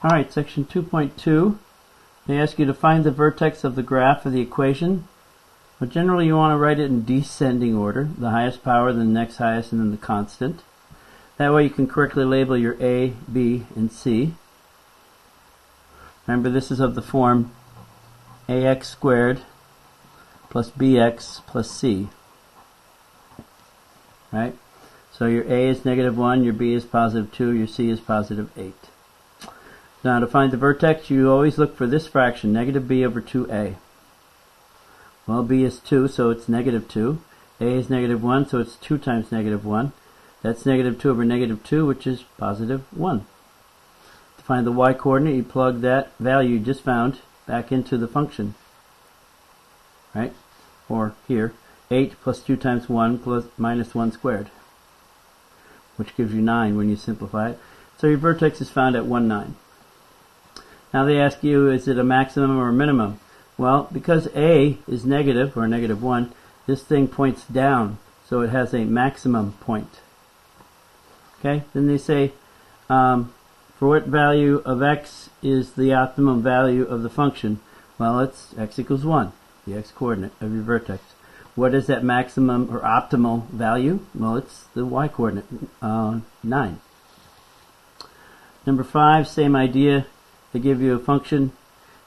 Alright, section 2.2. They ask you to find the vertex of the graph of the equation. But generally you want to write it in descending order. The highest power, then the next highest, and then the constant. That way you can correctly label your A, B, and C. Remember, this is of the form ax squared plus bx plus c. Right? So your A is -1, your B is +2, your C is +8. Now to find the vertex, you always look for this fraction, -b over 2a. Well, b is 2, so it's -2. A is -1, so it's 2 times -1. That's -2 over -2, which is +1. To find the y-coordinate, you plug that value you just found back into the function. Right? Or here, 8 plus 2 times 1 plus -1 squared, which gives you 9 when you simplify it. So your vertex is found at 1, 9. Now they ask you, is it a maximum or a minimum? Well, because A is negative, or -1, this thing points down, so it has a maximum point. Okay, then they say, for what value of x is the optimum value of the function? Well, it's x equals 1, the x-coordinate of your vertex. What is that maximum or optimal value? Well, it's the y-coordinate, 9. Number 5, same idea. They give you a function.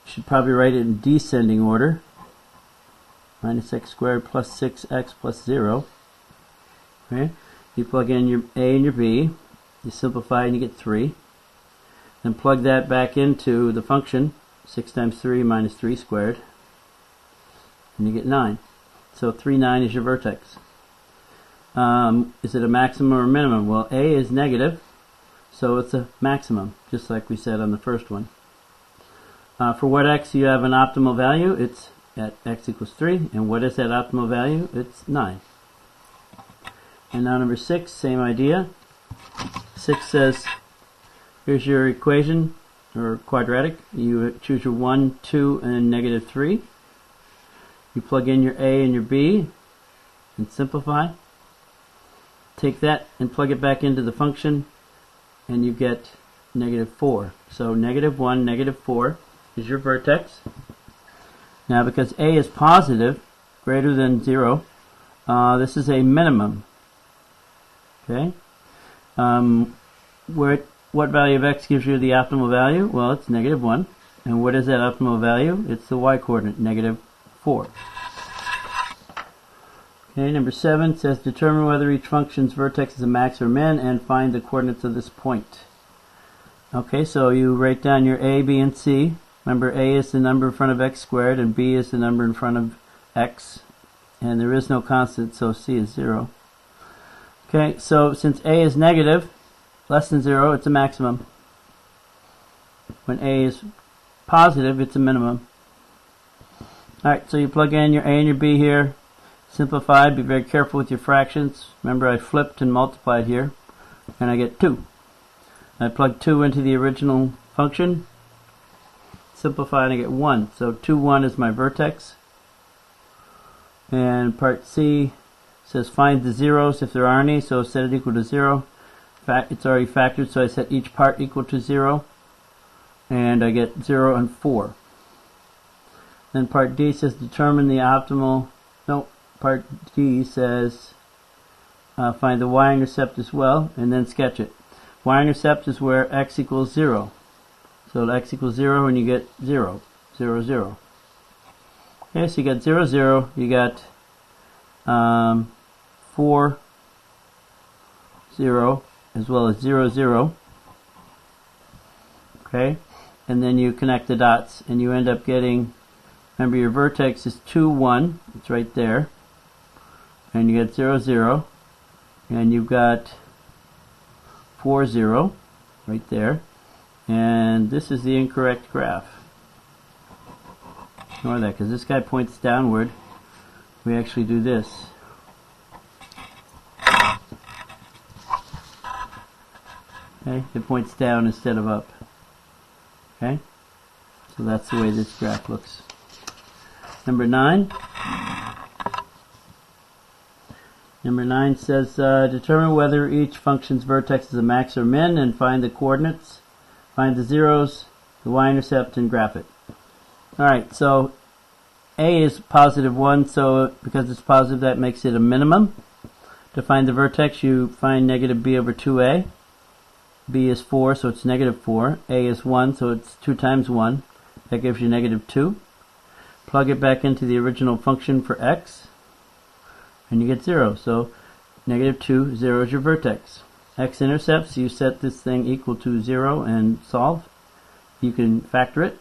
You should probably write it in descending order. -x squared plus 6x plus 0. Okay? You plug in your A and your B. You simplify and you get 3. Then plug that back into the function. 6 times 3 minus 3 squared. And you get 9. So 3, 9 is your vertex. Is it a maximum or a minimum? Well, A is negative, so it's a maximum, just like we said on the first one. For what x you have an optimal value, it's at x equals 3. And what is that optimal value? It's 9. And now number 6, same idea. 6 says, here's your equation, or quadratic. You choose your 1, 2, and -3. You plug in your A and your B and simplify. Take that and plug it back into the function and you get -4. So -1, -4 is your vertex. Now because A is positive, greater than 0, this is a minimum. Okay? What value of x gives you the optimal value? Well, it's -1. And what is that optimal value? It's the y-coordinate, -4. Okay, number 7 says determine whether each function's vertex is a max or min and find the coordinates of this point. Okay, so you write down your A, B, and C. Remember, A is the number in front of x squared and B is the number in front of x. And there is no constant, so C is 0. Okay, so since A is negative, less than 0, it's a maximum. When A is positive, it's a minimum. Alright, so you plug in your A and your B here. Simplify. Be very careful with your fractions. Remember, I flipped and multiplied here. And I get 2. I plug 2 into the original function. Simplify and I get 1. So 2, 1 is my vertex. And part C says find the zeros if there are any. So set it equal to 0. It's already factored, so I set each part equal to 0. And I get 0 and 4. Then part D says determine the optimal, part D says find the y-intercept as well, and then sketch it. Y-intercept is where x equals 0. So x equals 0 and you get 0, 0, 0. Okay, so you got 0, 0, you got 4, 0, as well as 0, 0. Okay, and then you connect the dots and you end up getting, remember your vertex is 2, 1, it's right there, and you get 0, 0, and you've got 4, 0 right there, and this is the incorrect graph. Ignore that because this guy points downward. We actually do this. Okay, it points down instead of up. Okay, so that's the way this graph looks. Number 9. Number 9 says determine whether each function's vertex is a max or min and find the coordinates. Find the zeros, the y-intercept, and graph it. Alright, so A is positive 1, so because it's positive that makes it a minimum. To find the vertex, you find negative b over 2a. B is 4, so it's negative 4. A is 1, so it's 2 times 1. That gives you negative 2. Plug it back into the original function for x, and you get 0. So negative 2, 0 is your vertex. X-intercepts, you set this thing equal to 0 and solve. You can factor it,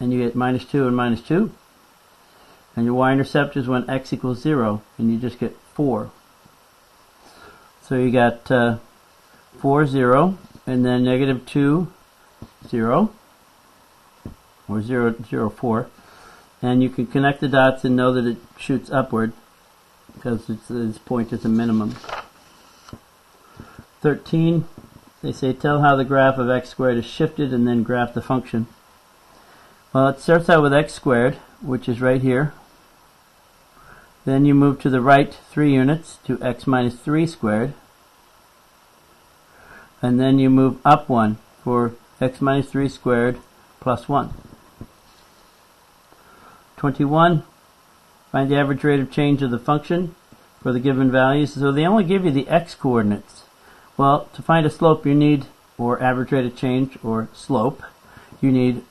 and you get minus 2 and minus 2. And your y-intercept is when x equals 0, and you just get 4. So you got 4, 0, and then negative 2, 0, or 0, 0, 4. And you can connect the dots and know that it shoots upward, because this point is a minimum. 13, they say tell how the graph of x squared is shifted and then graph the function. Well, it starts out with x squared, which is right here. Then you move to the right 3 units to x minus 3 squared. And then you move up 1 for x minus 3 squared plus 1. 21, find the average rate of change of the function for the given values. So they only give you the x coordinates. Well, to find a slope you need, or average rate of change, or slope, you need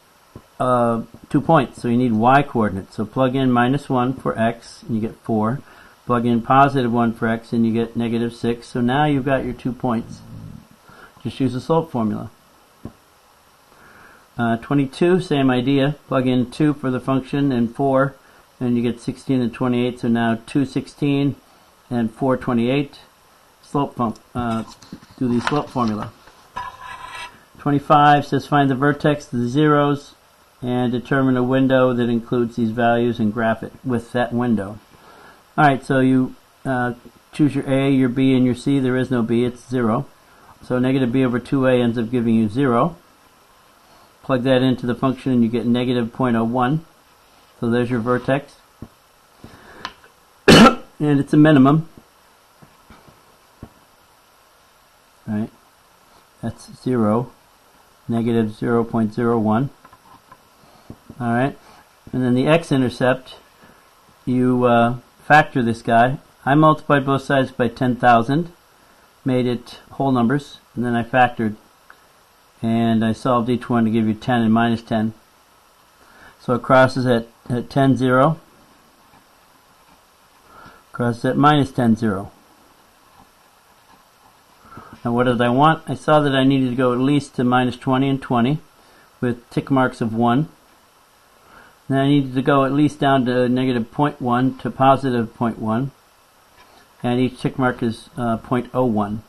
2 points. So you need y coordinates. So plug in minus 1 for x, and you get 4. Plug in positive 1 for x, and you get negative 6. So now you've got your 2 points. Just use the slope formula. 22, same idea. Plug in 2 for the function and 4, and you get 16 and 28. So now 2, 16 and 4, 28. Slope do the slope formula. 25 says find the vertex, the zeros, and determine a window that includes these values and graph it with that window. Alright, so you choose your A, your B, and your C. There is no B, it's 0. So negative b over 2a ends up giving you 0. Plug that into the function and you get negative 0.01. So there's your vertex. And it's a minimum. Right? That's 0. Negative 0.01. Alright? And then the x-intercept, you factor this guy. I multiplied both sides by 10,000. Made it whole numbers, and then I factored, and I solved each one to give you 10 and minus 10. So it crosses at 10, 0, crosses at minus 10, 0. Now what did I want? I saw that I needed to go at least to minus 20 and 20 with tick marks of 1. Then I needed to go at least down to negative 0.1 to positive 0.1. And each tick mark is 0.01.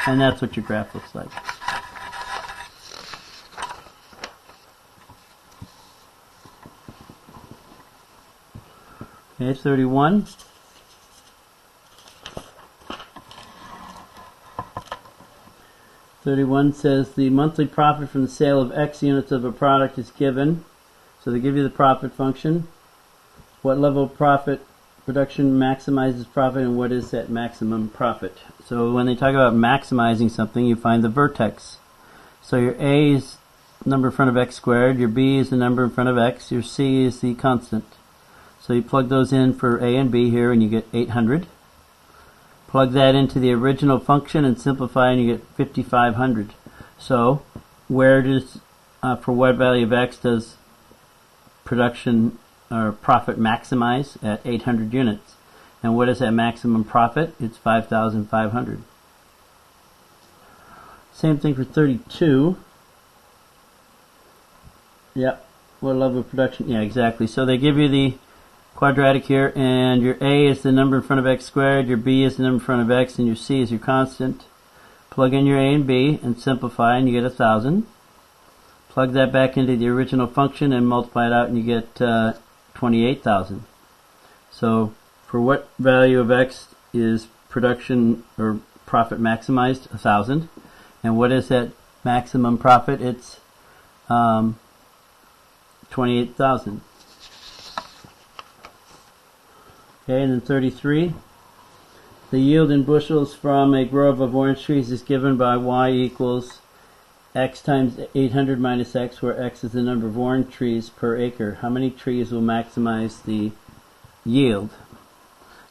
And that's what your graph looks like. Okay, 31. Says the monthly profit from the sale of X units of a product is given. So they give you the profit function. What level of profit production maximizes profit, and what is that maximum profit? So when they talk about maximizing something, you find the vertex. So your A is the number in front of x squared, your B is the number in front of x, your C is the constant. So you plug those in for A and B here and you get 800. Plug that into the original function and simplify and you get 5500. So where does, for what value of x does production or profit maximize? At 800 units. And what is that maximum profit? It's 5,500. Same thing for 32. Yep. What level of production? Yeah, exactly. So they give you the quadratic here, and your A is the number in front of x squared, your B is the number in front of x, and your C is your constant. Plug in your A and B and simplify and you get 1,000. Plug that back into the original function and multiply it out and you get 28,000. So for what value of x is production or profit maximized? 1,000. And what is that maximum profit? It's 28,000. Okay, and then 33. The yield in bushels from a grove of orange trees is given by y equals x times 800 minus x, where x is the number of orange trees per acre. How many trees will maximize the yield?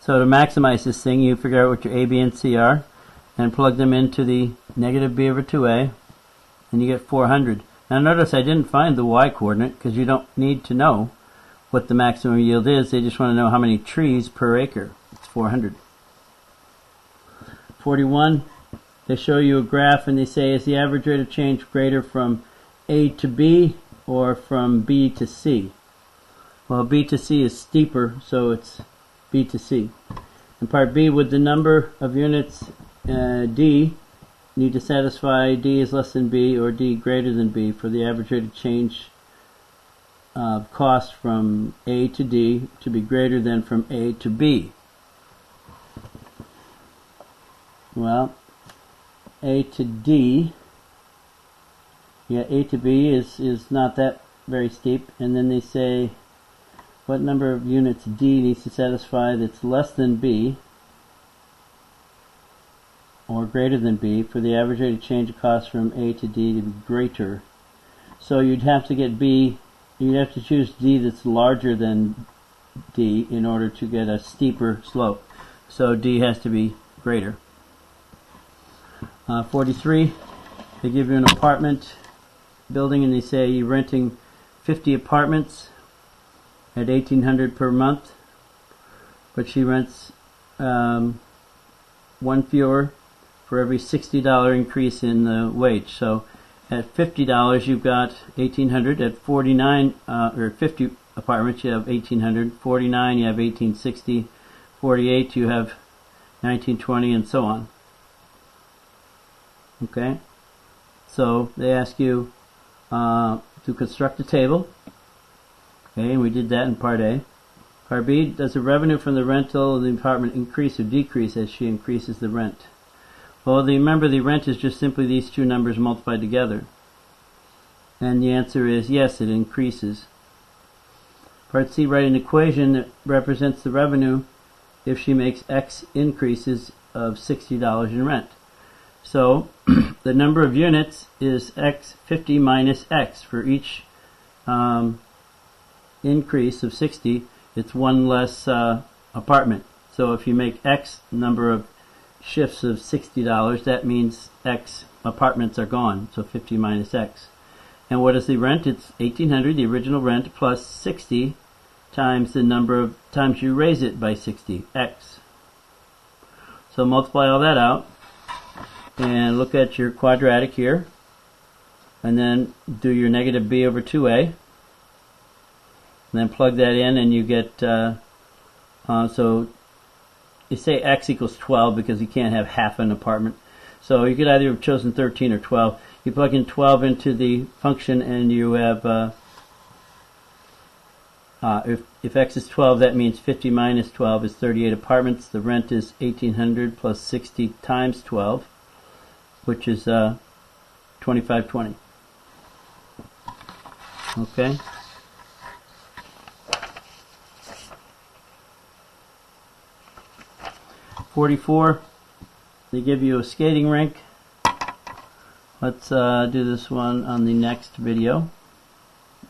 So to maximize this thing, you figure out what your A, B, and C are, and plug them into the negative b over 2a, and you get 400. Now notice I didn't find the y coordinate, because you don't need to know what the maximum yield is. They just want to know how many trees per acre. It's 400. 41, they show you a graph and they say, is the average rate of change greater from A to B or from B to C? Well, B to C is steeper, so it's B to C. In part B, would the number of units D need to satisfy D is less than B or D greater than B for the average rate of change of cost from A to D to be greater than from A to B? Well, A to D, yeah, A to B is not that very steep. And then they say, what number of units D needs to satisfy that's less than B or greater than B for the average rate of change of cost from A to D to be greater. So you'd have to get B, you'd have to choose D that's larger than D in order to get a steeper slope. So D has to be greater. 43, they give you an apartment building and they say you're renting 50 apartments at $1,800 per month, but she rents one fewer for every $60 increase in the wage. So at $50 you've got $1,800. At 49 or 50 apartments you have $1,800. 49 you have $1,860. 48 you have $1,920, and so on. Okay, so they ask you to construct a table. Okay, and we did that in part A. Part B, does the revenue from the rental of the apartment increase or decrease as she increases the rent? Well, remember the rent is just simply these two numbers multiplied together. And the answer is yes, it increases. Part C, write an equation that represents the revenue if she makes X increases of $60 in rent. So the number of units is X 50 minus X. For each increase of 60, it's one less apartment. So if you make X number of shifts of $60, that means X apartments are gone. So 50 minus X. And what is the rent? It's $1,800, the original rent, plus 60 times the number of times you raise it by 60, X. So multiply all that out and look at your quadratic here, and then do your negative b over 2a, and then plug that in and you get so you say X equals 12 because you can't have half an apartment, so you could either have chosen 13 or 12. You plug in 12 into the function and you have if X is 12, that means 50 minus 12 is 38 apartments. The rent is 1,800 plus 60 times 12, which is 2520. Okay. $44, they give you a skating rink. Let's do this one on the next video.